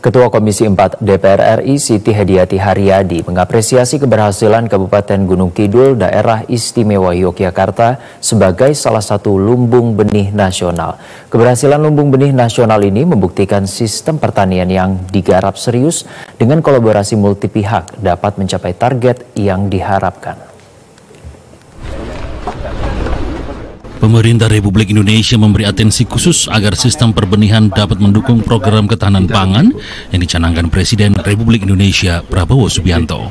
Ketua Komisi 4 DPR RI Siti Hediati Haryadi mengapresiasi keberhasilan Kabupaten Gunung Kidul Daerah Istimewa Yogyakarta sebagai salah satu lumbung benih nasional. Keberhasilan lumbung benih nasional ini membuktikan sistem pertanian yang digarap serius dengan kolaborasi multi pihak dapat mencapai target yang diharapkan. Pemerintah Republik Indonesia memberi atensi khusus agar sistem perbenihan dapat mendukung program ketahanan pangan yang dicanangkan Presiden Republik Indonesia Prabowo Subianto.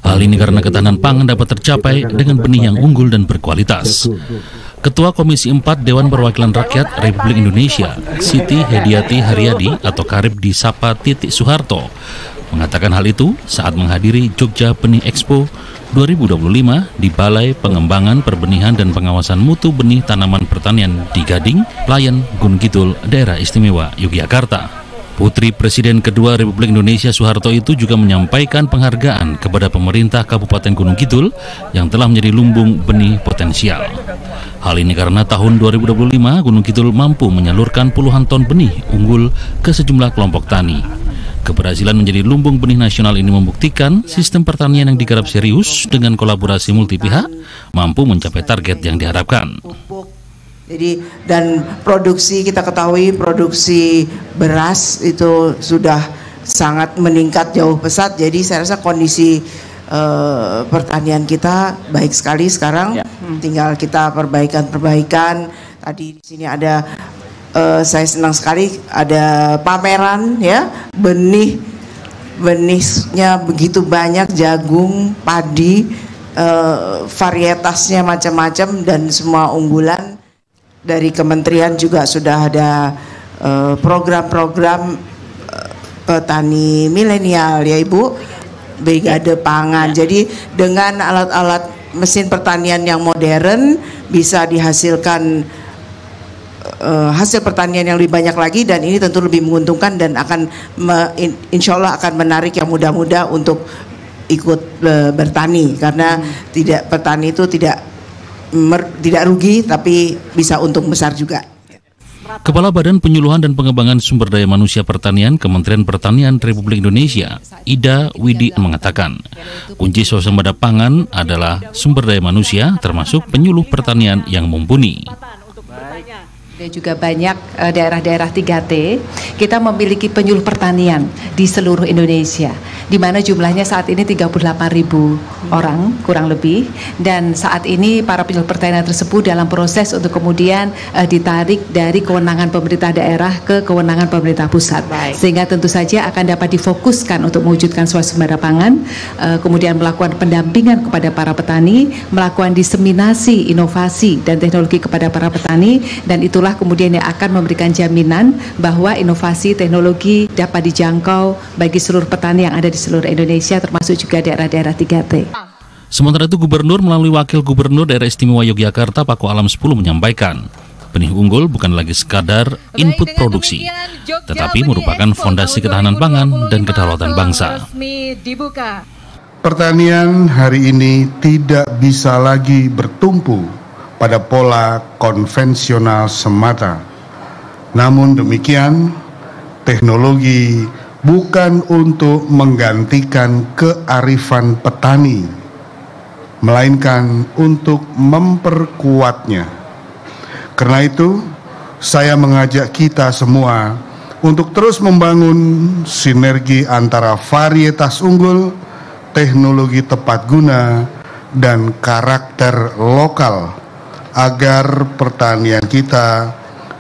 Hal ini karena ketahanan pangan dapat tercapai dengan benih yang unggul dan berkualitas. Ketua Komisi 4 Dewan Perwakilan Rakyat Republik Indonesia, Siti Hediati Haryadi atau Karib disapa Titik Soeharto, mengatakan hal itu saat menghadiri Jogja Benih Expo 2025 di Balai Pengembangan Perbenihan dan Pengawasan Mutu Benih Tanaman Pertanian di Gading, Layan, Gunung Kidul, Daerah Istimewa Yogyakarta. Putri Presiden kedua Republik Indonesia Soeharto itu juga menyampaikan penghargaan kepada pemerintah Kabupaten Gunung Kidul yang telah menjadi lumbung benih potensial. Hal ini karena tahun 2025 Gunung Kidul mampu menyalurkan puluhan ton benih unggul ke sejumlah kelompok tani. Keberhasilan menjadi lumbung benih nasional ini membuktikan sistem pertanian yang digarap serius dengan kolaborasi multi pihak mampu mencapai target yang diharapkan. Jadi dan produksi, kita ketahui produksi beras itu sudah sangat meningkat jauh pesat. Jadi saya rasa kondisi pertanian kita baik sekali sekarang. Tinggal kita perbaikan. Tadi di sini ada saya senang sekali ada pameran ya, benihnya begitu banyak, jagung, padi, varietasnya macam-macam dan semua unggulan. Dari kementerian juga sudah ada program-program petani milenial ya Ibu, brigade pangan. Jadi dengan alat-alat mesin pertanian yang modern bisa dihasilkan hasil pertanian yang lebih banyak lagi, dan ini tentu lebih menguntungkan dan akan insya Allah akan menarik yang muda-muda untuk ikut bertani, karena petani itu tidak rugi tapi bisa untung besar juga. Kepala Badan Penyuluhan dan Pengembangan Sumber Daya Manusia Pertanian Kementerian Pertanian Republik Indonesia, Ida Widi, mengatakan kunci swasembada pangan adalah sumber daya manusia termasuk penyuluh pertanian yang mumpuni. Dan juga banyak daerah-daerah 3T, kita memiliki penyuluh pertanian di seluruh Indonesia, di mana jumlahnya saat ini 38.000 orang kurang lebih, dan saat ini para penyuluh pertanian tersebut dalam proses untuk kemudian ditarik dari kewenangan pemerintah daerah ke kewenangan pemerintah pusat. Sehingga tentu saja akan dapat difokuskan untuk mewujudkan swasembada pangan, kemudian melakukan pendampingan kepada para petani, melakukan diseminasi inovasi dan teknologi kepada para petani, dan itulah kemudian yang akan memberikan jaminan bahwa inovasi teknologi dapat dijangkau bagi seluruh petani yang ada di seluruh Indonesia, termasuk juga daerah-daerah 3T. Sementara itu Gubernur melalui Wakil Gubernur Daerah Istimewa Yogyakarta Paku Alam 10 menyampaikan benih unggul bukan lagi sekadar input produksi, tetapi merupakan fondasi ketahanan pangan dan kedaulatan bangsa. Pertanian hari ini tidak bisa lagi bertumpu pada pola konvensional semata. Namun demikian, teknologi bukan untuk menggantikan kearifan petani, melainkan untuk memperkuatnya. Karena itu, saya mengajak kita semua untuk terus membangun sinergi antara varietas unggul, teknologi tepat guna, dan karakter lokal, agar pertanian kita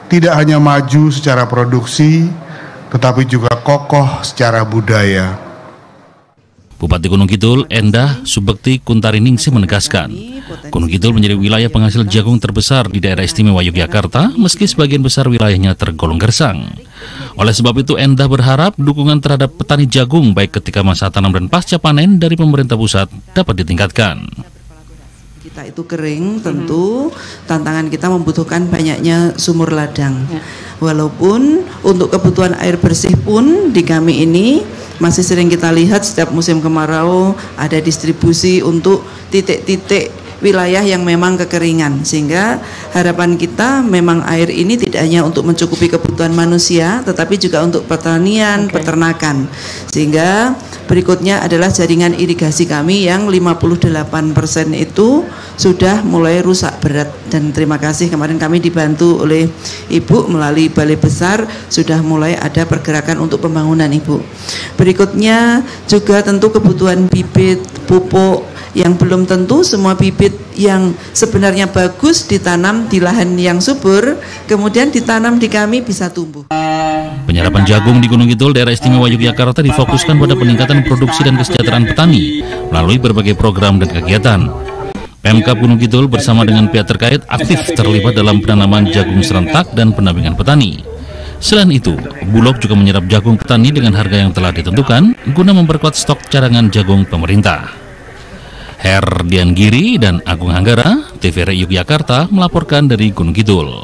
tidak hanya maju secara produksi, tetapi juga kokoh secara budaya. Bupati Gunung Kidul, Endah Subekti Kuntariningsih menegaskan, Gunung Kidul menjadi wilayah penghasil jagung terbesar di daerah istimewa Yogyakarta, meski sebagian besar wilayahnya tergolong gersang. Oleh sebab itu, Endah berharap dukungan terhadap petani jagung baik ketika masa tanam dan pasca panen dari pemerintah pusat dapat ditingkatkan. Kita itu kering, tentu tantangan kita membutuhkan banyaknya sumur ladang. Walaupun untuk kebutuhan air bersih pun di kami ini masih sering kita lihat setiap musim kemarau ada distribusi untuk titik-titik wilayah yang memang kekeringan, sehingga harapan kita memang air ini tidak hanya untuk mencukupi kebutuhan manusia tetapi juga untuk pertanian, peternakan. Sehingga berikutnya adalah jaringan irigasi kami yang 58% itu sudah mulai rusak berat, dan terima kasih kemarin kami dibantu oleh Ibu melalui Balai Besar sudah mulai ada pergerakan untuk pembangunan, Ibu. Berikutnya juga tentu kebutuhan bibit, pupuk yang belum tentu semua bibit yang sebenarnya bagus ditanam di lahan yang subur, kemudian ditanam di kami bisa tumbuh. Penyerapan jagung di Gunung Kidul, daerah istimewa Yogyakarta difokuskan pada peningkatan produksi dan kesejahteraan petani melalui berbagai program dan kegiatan. Pemkab Gunung Kidul bersama dengan pihak terkait aktif terlibat dalam penanaman jagung serentak dan pendampingan petani. Selain itu, Bulog juga menyerap jagung petani dengan harga yang telah ditentukan guna memperkuat stok cadangan jagung pemerintah. Herdian Giri dan Agung Hanggara, TVRI Yogyakarta melaporkan dari Gunung Kidul.